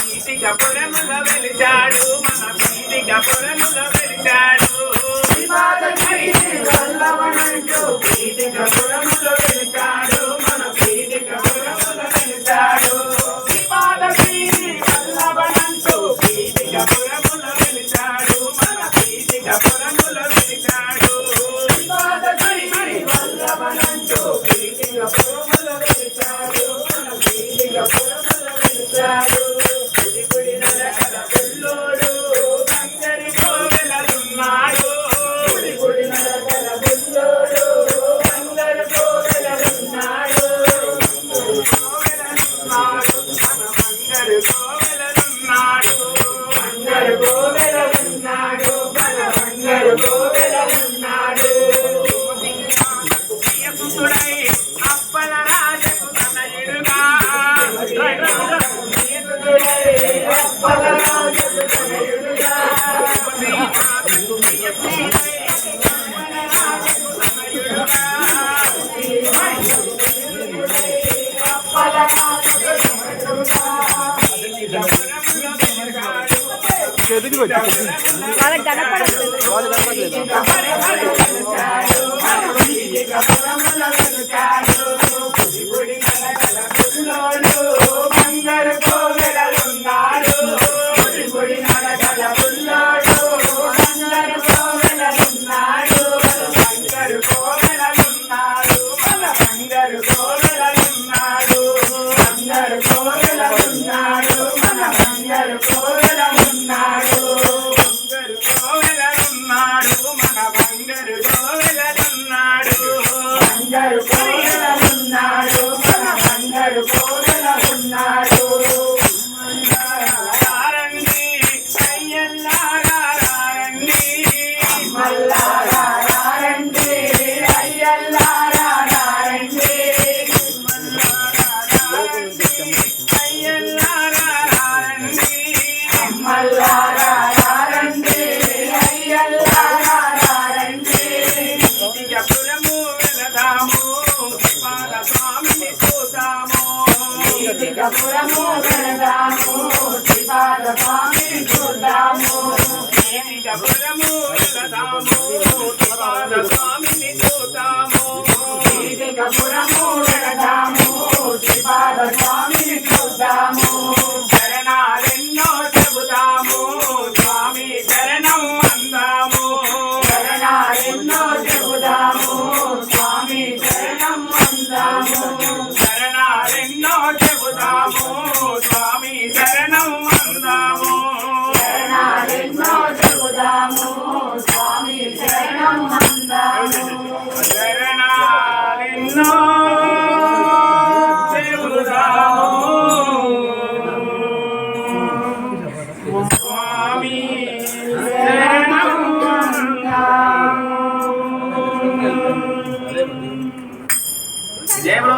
పీఠికపురములో వెలిచాడు మన పీఠికపురములో వెలిచాడు వల్లభనంటూ పీఠికపురములో వెలిచాడు మన పీఠికపురములో వెలిచాడు వల్లభనంటూ పీఠికపురములో వెలిచాడు మన పీఠికపురములో వెలిచాడు వల్లభనంటూ పీఠికపురములో వెలిచాడు మన పీఠికపురములో వెలిచాడు గుడి నరకల బుల్లోడు బంగారు కోవెలలున్నాడు గుడి నరకల బుల్లోడు బంగారు కోవెలలున్నాడు మన బంగారు కోవెలలున్నాడు బంగారు కోవెలలున్నాడు మన బంగారు కోవెలలున్నాడు సుతుడై అప్పల రాజకు తనయుడుగా వాళ్ళకి కనపడలేదు బంగారు కోవెలలున్నాడు గుడి నరకల బుల్లోడు బంగారు కోవెలలున్నాడు బంగారు కోవెలలున్నాడు మన బంగారు కోవెలలున్నాడు బంగారు కోవెలలున్నాడు మన బంగారు కోవెలలున్నాడు బంగారు కోవెలలున్నాడు మన బంగారు కోవెలలున్నాడు బంగారు కోవెలలున్నాడు మన బంగారు కోవెలలున్నాడు రండి అయ్యల్లారండి మల్లారండి అయ్యల్లారండి అయ్యల్లారండి మల్లారండి అయ్యల్లారండి పీఠికపురము వెళదాము పాద స్వామిని చూసాము పీఠికపురము వెళదాము పాద స్వామిని చూద్దాము పీఠికపురము వెళదాము పాద స్వామిని చూద్దాము పీఠికపురము వెళదాము పాద స్వామిని చూద్దాము శరణాలెన్నో చెబుతాము స్వామి శరణం అందాము శరణాలెన్నో చెబుదాము స్వామి శరణం అందాము శరణాలెన్నో చెబుదాము స్వామి శరణం అందాము శరణాలెన్నో చెబుదాము స్వామి శరణం అందాము శరణాలెన్నో